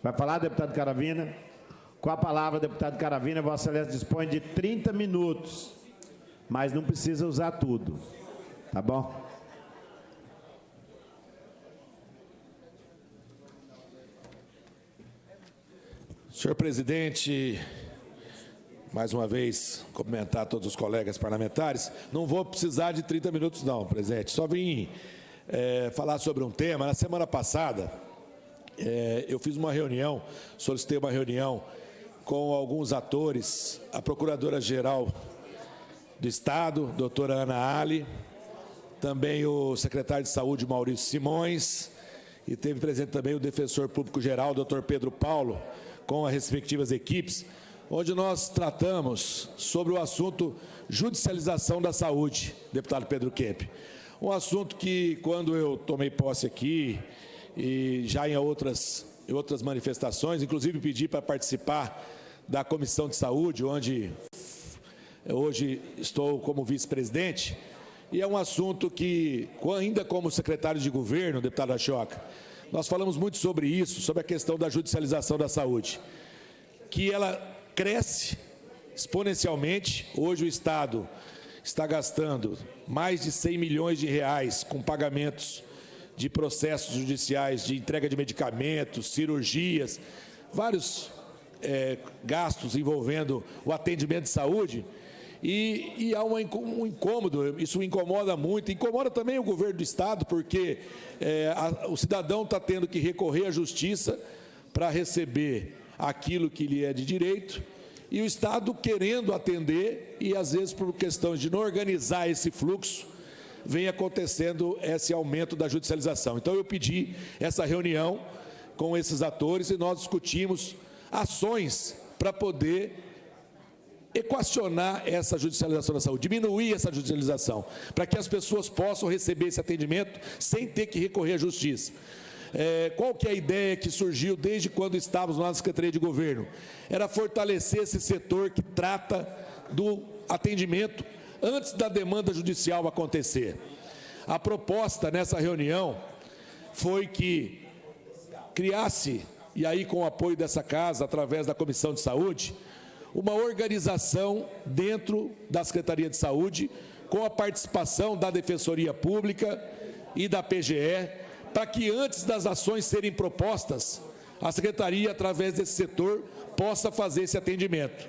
Vai falar, deputado Caravina? Com a palavra, deputado Caravina, Vossa Excelência dispõe de 30 minutos, mas não precisa usar tudo, tá bom? Senhor presidente, mais uma vez, cumprimentar todos os colegas parlamentares. Não vou precisar de 30 minutos, não, presidente. Só vim falar sobre um tema. Na semana passada, eu fiz uma reunião, solicitei uma reunião com alguns atores, a Procuradora-Geral do Estado, doutora Ana Ali, também o secretário de Saúde, Maurício Simões, e teve presente também o defensor público-geral, doutor Pedro Paulo, com as respectivas equipes, onde nós tratamos sobre o assunto judicialização da saúde, deputado Pedro Kemp. Um assunto que, quando eu tomei posse aqui, e já em outras manifestações, inclusive pedi para participar da Comissão de Saúde, onde hoje estou como vice-presidente, e é um assunto que, ainda como secretário de governo, deputado Achoca, nós falamos muito sobre isso, sobre a questão da judicialização da saúde, que ela cresce exponencialmente. Hoje o Estado está gastando mais de 100 milhões de reais com pagamentos de processos judiciais, de entrega de medicamentos, cirurgias, vários gastos envolvendo o atendimento de saúde, e há um incômodo, isso incomoda muito, incomoda também o governo do Estado, porque o cidadão está tendo que recorrer à justiça para receber aquilo que lhe é de direito, e o Estado querendo atender, e às vezes por questões de não organizar esse fluxo, vem acontecendo esse aumento da judicialização. Então eu pedi essa reunião com esses atores e nós discutimos ações para poder equacionar essa judicialização da saúde, diminuir essa judicialização, para que as pessoas possam receber esse atendimento sem ter que recorrer à justiça. Qual que é a ideia que surgiu desde quando estávamos lá na Secretaria de Governo? Era fortalecer esse setor que trata do atendimento antes da demanda judicial acontecer. A proposta nessa reunião foi que criasse, e aí com o apoio dessa casa, através da Comissão de Saúde, uma organização dentro da Secretaria de Saúde, com a participação da Defensoria Pública e da PGE, para que antes das ações serem propostas, a Secretaria, através desse setor, possa fazer esse atendimento.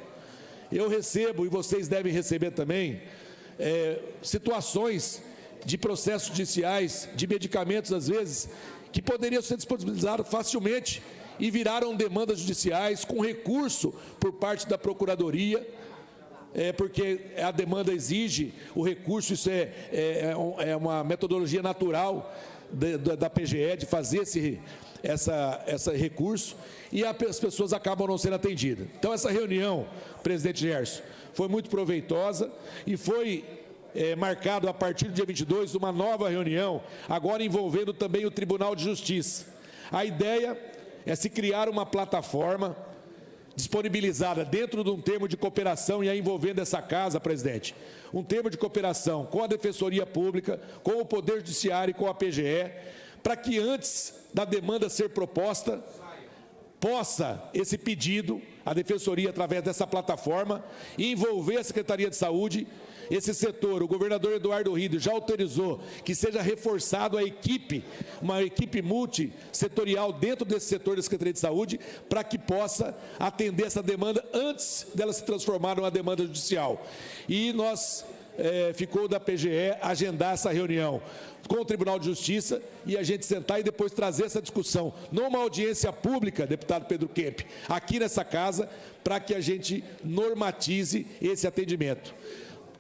Eu recebo, e vocês devem receber também, situações de processos judiciais, de medicamentos, às vezes, que poderiam ser disponibilizados facilmente e viraram demandas judiciais com recurso por parte da Procuradoria, porque a demanda exige o recurso, isso é uma metodologia natural da PGE de fazer esse recurso, e as pessoas acabam não sendo atendidas. Então, essa reunião, presidente Gerson, foi muito proveitosa e foi marcado a partir do dia 22 uma nova reunião, agora envolvendo também o Tribunal de Justiça. A ideia é se criar uma plataforma disponibilizada dentro de um termo de cooperação, e aí envolvendo essa casa, presidente, um termo de cooperação com a Defensoria Pública, com o Poder Judiciário e com a PGE, para que antes da demanda ser proposta, possa esse pedido, a Defensoria, através dessa plataforma, envolver a Secretaria de Saúde, esse setor. O governador Eduardo Rido já autorizou que seja reforçado a equipe, uma equipe multissetorial dentro desse setor da Secretaria de Saúde, para que possa atender essa demanda antes dela se transformar numa demanda judicial. E nós, ficou da PGE agendar essa reunião com o Tribunal de Justiça e a gente sentar e depois trazer essa discussão numa audiência pública, deputado Pedro Kemp, aqui nessa casa, para que a gente normatize esse atendimento.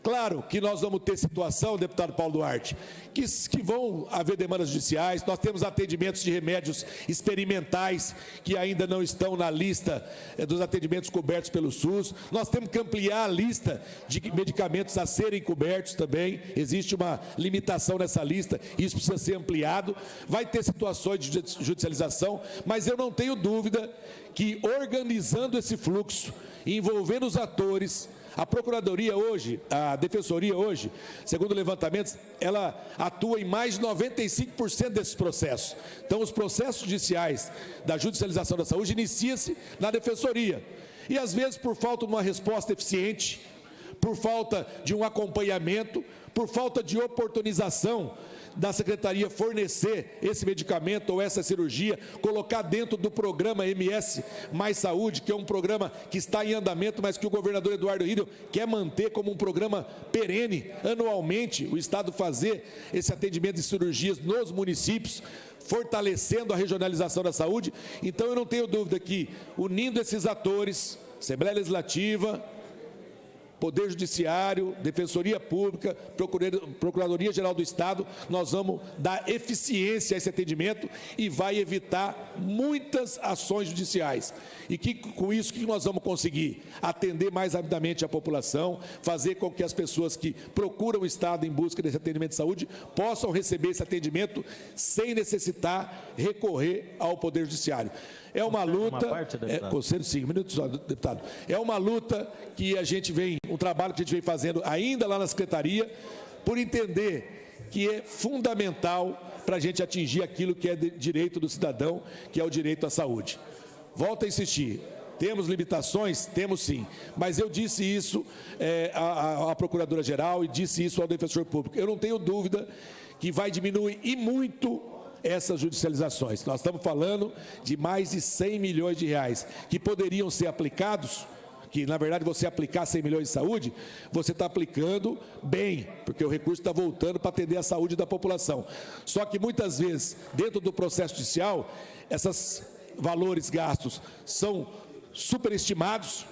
Claro que nós vamos ter situação, deputado Paulo Duarte, que vão haver demandas judiciais. Nós temos atendimentos de remédios experimentais que ainda não estão na lista dos atendimentos cobertos pelo SUS. Nós temos que ampliar a lista de medicamentos a serem cobertos também. Existe uma limitação nessa lista e isso precisa ser ampliado. Vai ter situações de judicialização, mas eu não tenho dúvida que, organizando esse fluxo, envolvendo os atores, A Procuradoria hoje, a Defensoria hoje, segundo levantamentos, ela atua em mais de 95% desses processos. Então, os processos judiciais da judicialização da saúde inicia-se na Defensoria. E, às vezes, por falta de uma resposta eficiente, por falta de um acompanhamento, por falta de oportunização da Secretaria fornecer esse medicamento ou essa cirurgia, colocar dentro do programa MS Mais Saúde, que é um programa que está em andamento, mas que o governador Eduardo Riedel quer manter como um programa perene, anualmente, o Estado fazer esse atendimento de cirurgias nos municípios, fortalecendo a regionalização da saúde. Então, eu não tenho dúvida que, unindo esses atores, Assembleia Legislativa, Poder Judiciário, Defensoria Pública, Procuradoria-Geral do Estado, nós vamos dar eficiência a esse atendimento e vai evitar muitas ações judiciais. E que, com isso, que nós vamos conseguir? Atender mais rapidamente a população, fazer com que as pessoas que procuram o Estado em busca desse atendimento de saúde possam receber esse atendimento sem necessitar recorrer ao Poder Judiciário. É uma luta, concedo 5 minutos, deputado. É uma luta que a gente vem, um trabalho que a gente vem fazendo ainda lá na Secretaria, por entender que é fundamental para a gente atingir aquilo que é direito do cidadão, que é o direito à saúde. Volto a insistir, temos limitações? Temos sim, mas eu disse isso à Procuradora-Geral e disse isso ao Defensor Público. Eu não tenho dúvida que vai diminuir e muito essas judicializações. Nós estamos falando de mais de 100 milhões de reais que poderiam ser aplicados, que na verdade você aplicar 100 milhões de saúde, você está aplicando bem, porque o recurso está voltando para atender a saúde da população. Só que muitas vezes, dentro do processo judicial, esses valores gastos são superestimados,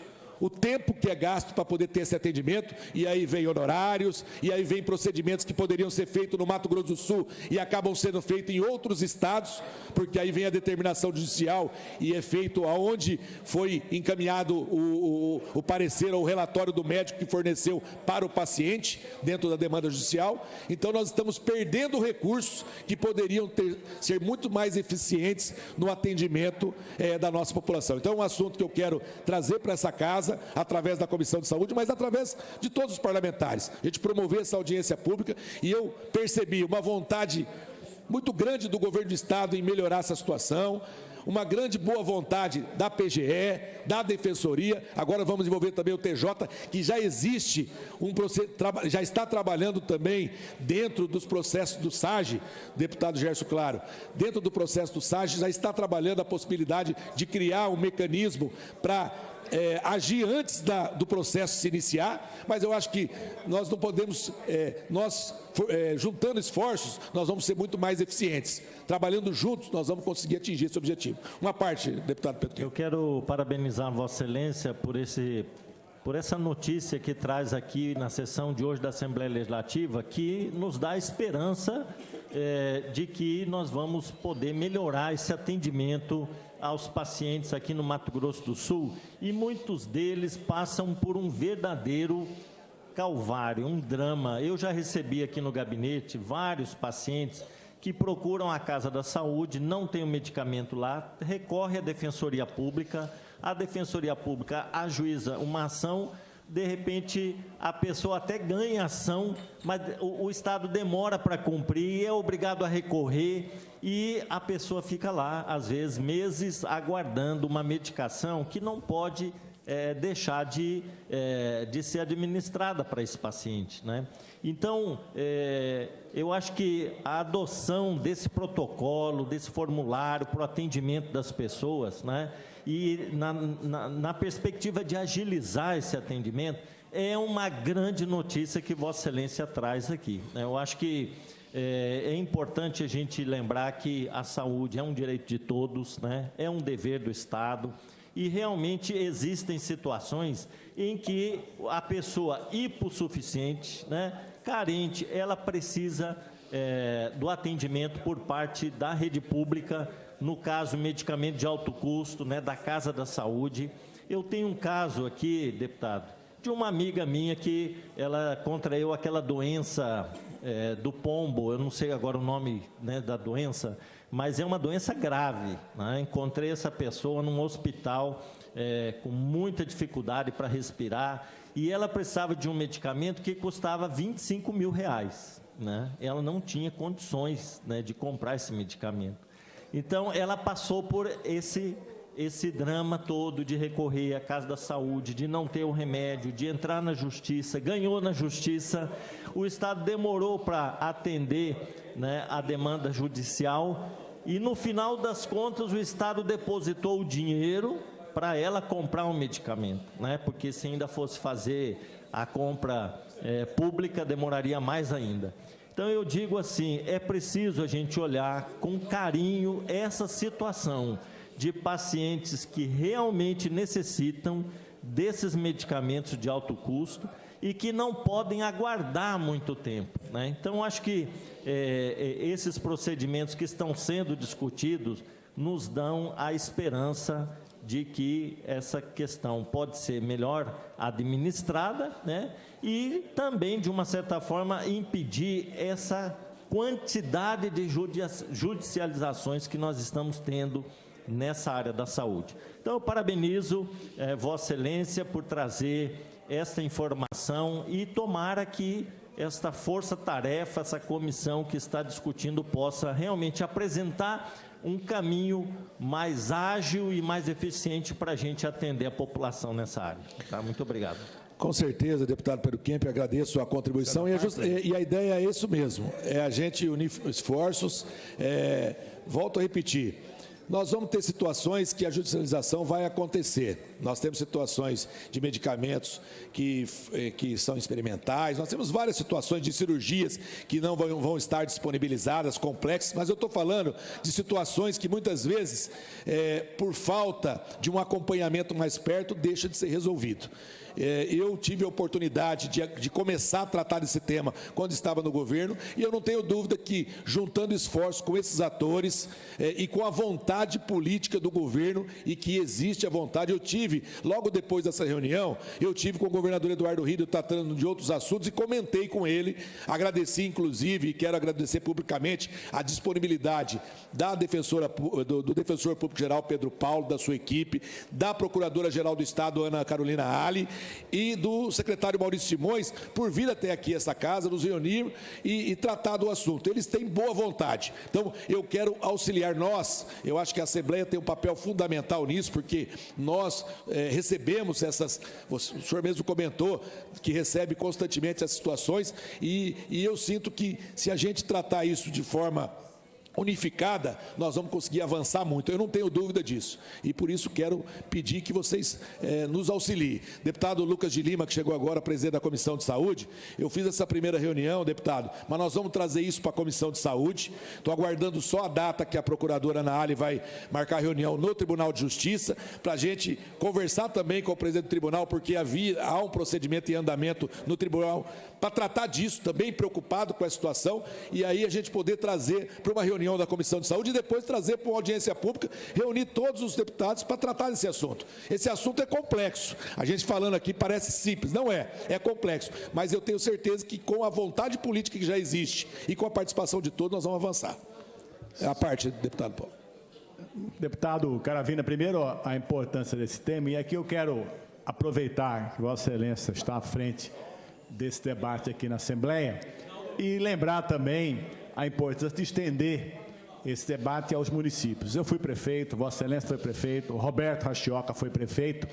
o tempo que é gasto para poder ter esse atendimento, e aí vem honorários, e aí vem procedimentos que poderiam ser feitos no Mato Grosso do Sul e acabam sendo feitos em outros estados, porque aí vem a determinação judicial e é feito aonde foi encaminhado o parecer ou o relatório do médico que forneceu para o paciente, dentro da demanda judicial. Então, nós estamos perdendo recursos que poderiam ser muito mais eficientes no atendimento da nossa população. Então, é um assunto que eu quero trazer para essa casa, através da Comissão de Saúde, mas através de todos os parlamentares. A gente promover essa audiência pública e eu percebi uma vontade muito grande do governo do Estado em melhorar essa situação, uma grande boa vontade da PGE, da Defensoria, agora vamos envolver também o TJ, que já existe, já está trabalhando também dentro dos processos do SAGE, deputado Gerson Claro, dentro do processo do SAGE já está trabalhando a possibilidade de criar um mecanismo para agir antes do processo se iniciar, mas eu acho que nós não podemos, juntando esforços, nós vamos ser muito mais eficientes. Trabalhando juntos, nós vamos conseguir atingir esse objetivo. Uma parte, deputado Pedro. Eu quero parabenizar Vossa Excelência por essa notícia que traz aqui na sessão de hoje da Assembleia Legislativa, que nos dá esperança de que nós vamos poder melhorar esse atendimento aos pacientes aqui no Mato Grosso do Sul, e muitos deles passam por um verdadeiro calvário, um drama. Eu já recebi aqui no gabinete vários pacientes que procuram a Casa da Saúde, não tem o medicamento lá, recorre à Defensoria Pública, a Defensoria Pública ajuiza uma ação, de repente a pessoa até ganha ação, mas o Estado demora para cumprir, é obrigado a recorrer, e a pessoa fica lá, às vezes, meses aguardando uma medicação que não pode deixar de ser administrada para esse paciente, né? Então, eu acho que a adoção desse protocolo, desse formulário para o atendimento das pessoas, né, e na perspectiva de agilizar esse atendimento, é uma grande notícia que Vossa Excelência traz aqui. Eu acho que é importante a gente lembrar que a saúde é um direito de todos, né? É um dever do Estado, e realmente existem situações em que a pessoa hipossuficiente, né, carente, ela precisa do atendimento por parte da rede pública, no caso, medicamento de alto custo, né, da Casa da Saúde. Eu tenho um caso aqui, deputado, de uma amiga minha que ela contraiu aquela doença do pombo, eu não sei agora o nome, né, da doença, mas é uma doença grave, né? Encontrei essa pessoa num hospital com muita dificuldade para respirar, e ela precisava de um medicamento que custava R$25 mil, né? Ela não tinha condições, né, de comprar esse medicamento. Então, ela passou por esse drama todo de recorrer à Casa da Saúde, de não ter o remédio, de entrar na Justiça, ganhou na Justiça, o Estado demorou para atender, né, a demanda judicial, e no final das contas o Estado depositou o dinheiro para ela comprar um medicamento, né, porque se ainda fosse fazer a compra pública, demoraria mais ainda. Então, eu digo assim, é preciso a gente olhar com carinho essa situação de pacientes que realmente necessitam desses medicamentos de alto custo e que não podem aguardar muito tempo, né? Então, acho que esses procedimentos que estão sendo discutidos nos dão a esperança de que essa questão pode ser melhor administrada, né? E também, de uma certa forma, impedir essa quantidade de judicializações que nós estamos tendo nessa área da saúde. Então, eu parabenizo Vossa Excelência por trazer esta informação e tomara que esta força-tarefa, essa comissão que está discutindo, possa realmente apresentar um caminho mais ágil e mais eficiente para a gente atender a população nessa área. Tá? Muito obrigado. Com certeza, deputado Pedro Kemp, agradeço a contribuição e a ideia é isso mesmo, é a gente unir esforços. Volto a repetir, nós vamos ter situações que a judicialização vai acontecer. Nós temos situações de medicamentos que são experimentais, nós temos várias situações de cirurgias que não vão estar disponibilizadas, complexas, mas eu estou falando de situações que muitas vezes, por falta de um acompanhamento mais perto, deixa de ser resolvido. Eu tive a oportunidade de começar a tratar desse tema quando estava no governo, e eu não tenho dúvida que, juntando esforços com esses atores e com a vontade política do governo, e que existe a vontade, eu tive, logo depois dessa reunião, eu tive com o governador Eduardo Rieder tratando de outros assuntos e comentei com ele, agradeci inclusive, e quero agradecer publicamente a disponibilidade da do Defensor Público Geral Pedro Paulo, da sua equipe, da Procuradora-Geral do Estado Ana Carolina Ali, e do secretário Maurício Simões, por vir até aqui essa casa, nos reunir e tratar do assunto. Eles têm boa vontade. Então, eu quero auxiliar eu acho que a Assembleia tem um papel fundamental nisso, porque nós recebemos o senhor mesmo comentou que recebe constantemente essas situações, e eu sinto que, se a gente tratar isso de forma unificada, nós vamos conseguir avançar muito, eu não tenho dúvida disso, e por isso quero pedir que vocês nos auxiliem. Deputado Lucas de Lima, que chegou agora, presidente da Comissão de Saúde, eu fiz essa primeira reunião, deputado, mas nós vamos trazer isso para a Comissão de Saúde, estou aguardando só a data que a procuradora Ana Ali vai marcar a reunião no Tribunal de Justiça, para a gente conversar também com o presidente do tribunal, porque há um procedimento em andamento no tribunal, para tratar disso, também preocupado com a situação, e aí a gente poder trazer para uma reunião da Comissão de Saúde e depois trazer para uma audiência pública, reunir todos os deputados para tratar desse assunto. Esse assunto é complexo. A gente falando aqui parece simples, não é complexo, mas eu tenho certeza que, com a vontade política que já existe e com a participação de todos, nós vamos avançar. É a parte, deputado Paulo. Deputado Caravina, primeiro a importância desse tema, e aqui eu quero aproveitar que Vossa Excelência está à frente desse debate aqui na Assembleia e lembrar também a importância de estender esse debate aos municípios. Eu fui prefeito, Vossa Excelência foi prefeito, o Roberto Rachioca foi prefeito.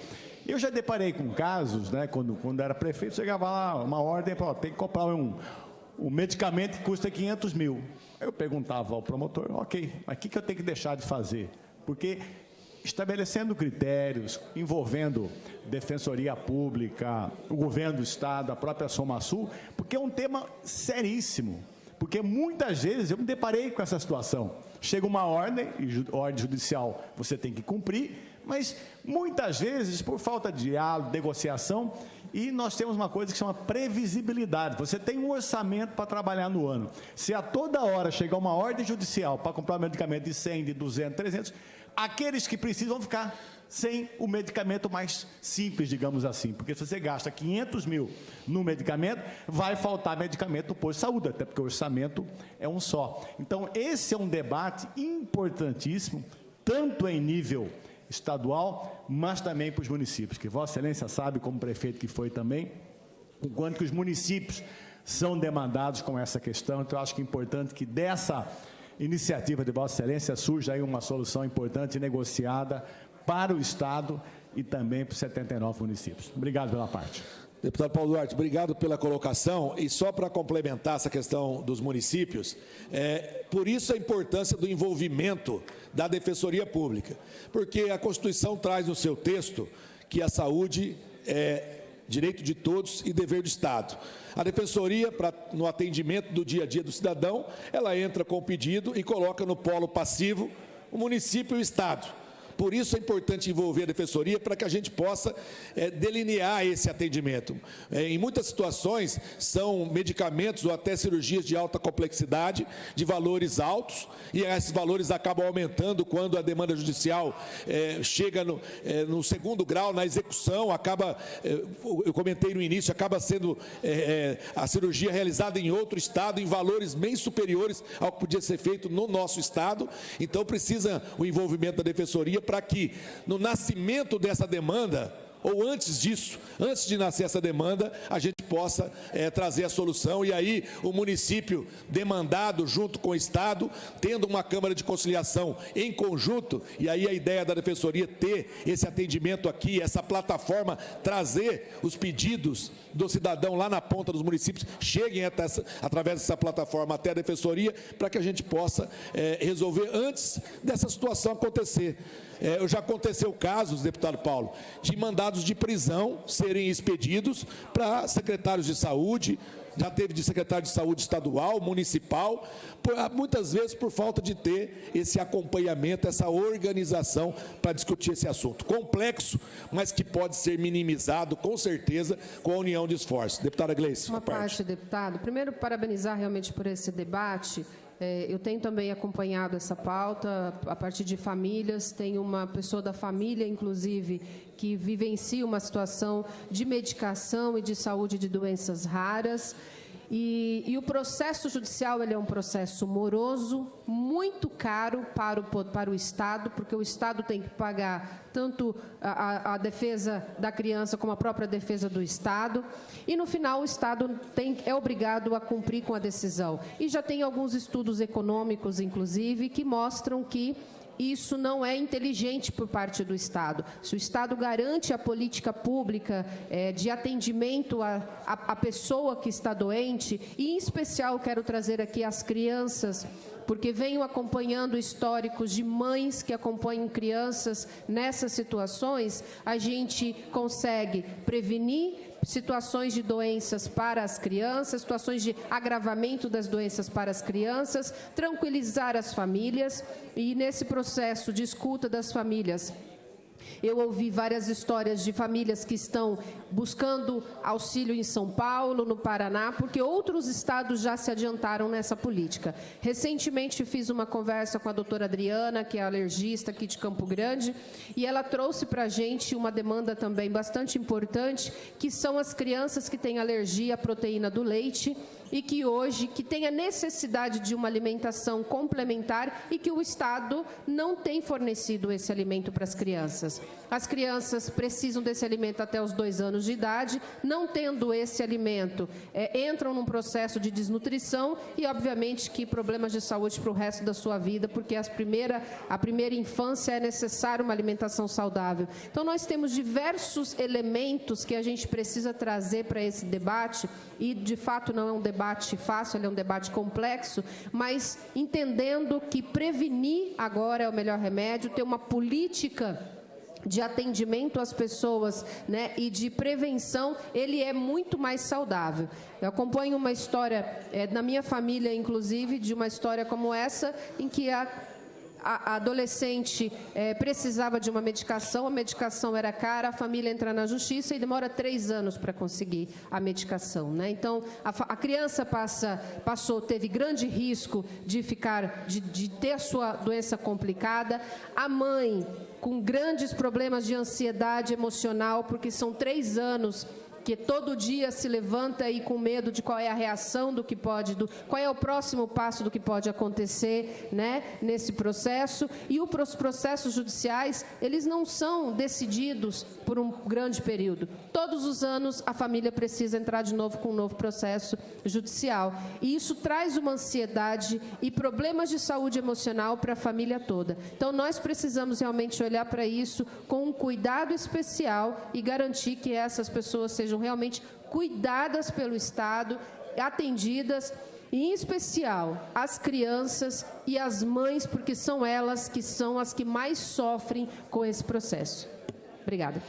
Eu já deparei com casos, né, quando era prefeito, chegava lá uma ordem, tem que comprar um medicamento que custa 500 mil. Eu perguntava ao promotor, ok, mas o que eu tenho que deixar de fazer? Porque estabelecendo critérios, envolvendo Defensoria Pública, o governo do Estado, a própria Somasul, porque é um tema seríssimo. Porque muitas vezes eu me deparei com essa situação. Chega uma ordem, e ordem judicial você tem que cumprir, mas muitas vezes, por falta de diálogo, negociação, e nós temos uma coisa que chama previsibilidade. Você tem um orçamento para trabalhar no ano. Se a toda hora chegar uma ordem judicial para comprar um medicamento de 100, de 200, 300, aqueles que precisam vão ficar. sem o medicamento mais simples, digamos assim. Porque se você gasta 500 mil no medicamento, vai faltar medicamento no posto de saúde, até porque o orçamento é um só. Então, esse é um debate importantíssimo, tanto em nível estadual, mas também para os municípios, que Vossa Excelência sabe, como prefeito que foi também, o quanto que os municípios são demandados com essa questão. Então, eu acho que é importante que dessa iniciativa de Vossa Excelência surja aí uma solução importante negociada para o Estado e também para os 79 municípios. Obrigado pela parte. Deputado Paulo Duarte, obrigado pela colocação. E só para complementar essa questão dos municípios, por isso a importância do envolvimento da Defensoria Pública, porque a Constituição traz no seu texto que a saúde é direito de todos e dever do Estado. A Defensoria, no atendimento do dia a dia do cidadão, ela entra com o pedido e coloca no polo passivo o município e o Estado. Por isso é importante envolver a Defensoria para que a gente possa delinear esse atendimento. Em muitas situações, são medicamentos ou até cirurgias de alta complexidade, de valores altos, e esses valores acabam aumentando quando a demanda judicial chega no segundo grau, na execução, eu comentei no início, acaba sendo a cirurgia realizada em outro estado, em valores bem superiores ao que podia ser feito no nosso estado. Então, precisa o envolvimento da Defensoria para que, no nascimento dessa demanda, ou antes disso, antes de nascer essa demanda, a gente possa trazer a solução, e aí o município demandado junto com o Estado, tendo uma Câmara de Conciliação em conjunto, e aí a ideia da Defensoria ter esse atendimento aqui, essa plataforma, trazer os pedidos do cidadão lá na ponta dos municípios, cheguem através dessa plataforma até a Defensoria, para que a gente possa resolver antes dessa situação acontecer. Já aconteceu casos, deputado Paulo, de mandados de prisão serem expedidos para secretários de saúde, já teve de secretário de saúde estadual, municipal, muitas vezes por falta de ter esse acompanhamento, essa organização para discutir esse assunto. Complexo, mas que pode ser minimizado, com certeza, com a união de esforços. Deputada Gleice. Uma parte, deputado. Primeiro, parabenizar realmente por esse debate. Eu tenho também acompanhado essa pauta a partir de famílias, tenho uma pessoa da família, inclusive, que vivencia uma situação de medicação e de saúde de doenças raras. E o processo judicial ele é um processo moroso, muito caro para o Estado, porque o Estado tem que pagar tanto a defesa da criança como a própria defesa do Estado. E, no final, o Estado é obrigado a cumprir com a decisão. E já tem alguns estudos econômicos, inclusive, que mostram que isso não é inteligente por parte do Estado. Se o Estado garante a política pública de atendimento à pessoa que está doente, e, em especial, quero trazer aqui as crianças, porque venho acompanhando históricos de mães que acompanham crianças nessas situações, a gente consegue prevenir situações de doenças para as crianças, situações de agravamento das doenças para as crianças, tranquilizar as famílias, e nesse processo de escuta das famílias, eu ouvi várias histórias de famílias que estão buscando auxílio em São Paulo, no Paraná, porque outros estados já se adiantaram nessa política. Recentemente fiz uma conversa com a doutora Adriana, que é alergista aqui de Campo Grande, e ela trouxe para a gente uma demanda também bastante importante, que são as crianças que têm alergia à proteína do leite, e que hoje têm a necessidade de uma alimentação complementar e que o Estado não tem fornecido esse alimento para as crianças. As crianças precisam desse alimento até os 2 anos de idade, não tendo esse alimento, entram num processo de desnutrição e, obviamente, que problemas de saúde para o resto da sua vida, porque a primeira infância é necessária uma alimentação saudável. Então, nós temos diversos elementos que a gente precisa trazer para esse debate, e, de fato, não é um debate fácil, ele é um debate complexo, mas entendendo que prevenir agora é o melhor remédio, ter uma política de atendimento às pessoas, né, e de prevenção, ele é muito mais saudável. Eu acompanho uma história na minha família, inclusive, de uma história como essa, em que a adolescente precisava de uma medicação, a medicação era cara, a família entra na justiça e demora 3 anos para conseguir a medicação, né? Então, a criança teve grande risco de ter a sua doença complicada, a mãe com grandes problemas de ansiedade emocional, porque são 3 anos que todo dia se levanta aí com medo de qual é a reação do que pode, qual é o próximo passo do que pode acontecer, né, nesse processo. E os processos judiciais, eles não são decididos por um grande período. Todos os anos a família precisa entrar de novo com um novo processo judicial. E isso traz uma ansiedade e problemas de saúde emocional para a família toda. Então nós precisamos realmente olhar para isso com um cuidado especial e garantir que essas pessoas sejam realmente cuidadas pelo Estado, atendidas, e, em especial, as crianças e as mães, porque são elas que são as que mais sofrem com esse processo. Obrigada.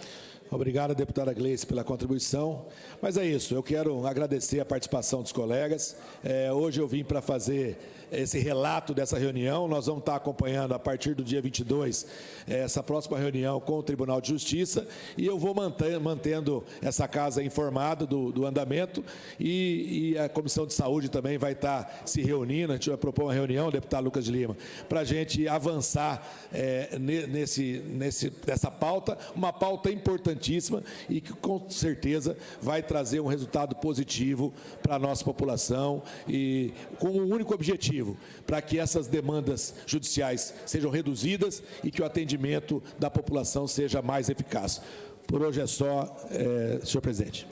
Obrigado, deputada Gleice, pela contribuição. Mas é isso, eu quero agradecer a participação dos colegas. Hoje eu vim para fazer esse relato dessa reunião. Nós vamos estar acompanhando, a partir do dia 22, essa próxima reunião com o Tribunal de Justiça, e eu vou mantendo essa casa informada do andamento, e a Comissão de Saúde também vai estar se reunindo. A gente vai propor uma reunião, deputado Lucas de Lima, para a gente avançar nessa pauta, uma pauta importantíssima e que, com certeza, vai trazer um resultado positivo para a nossa população, e com um único objetivo, para que essas demandas judiciais sejam reduzidas e que o atendimento da população seja mais eficaz. Por hoje é só, senhor presidente.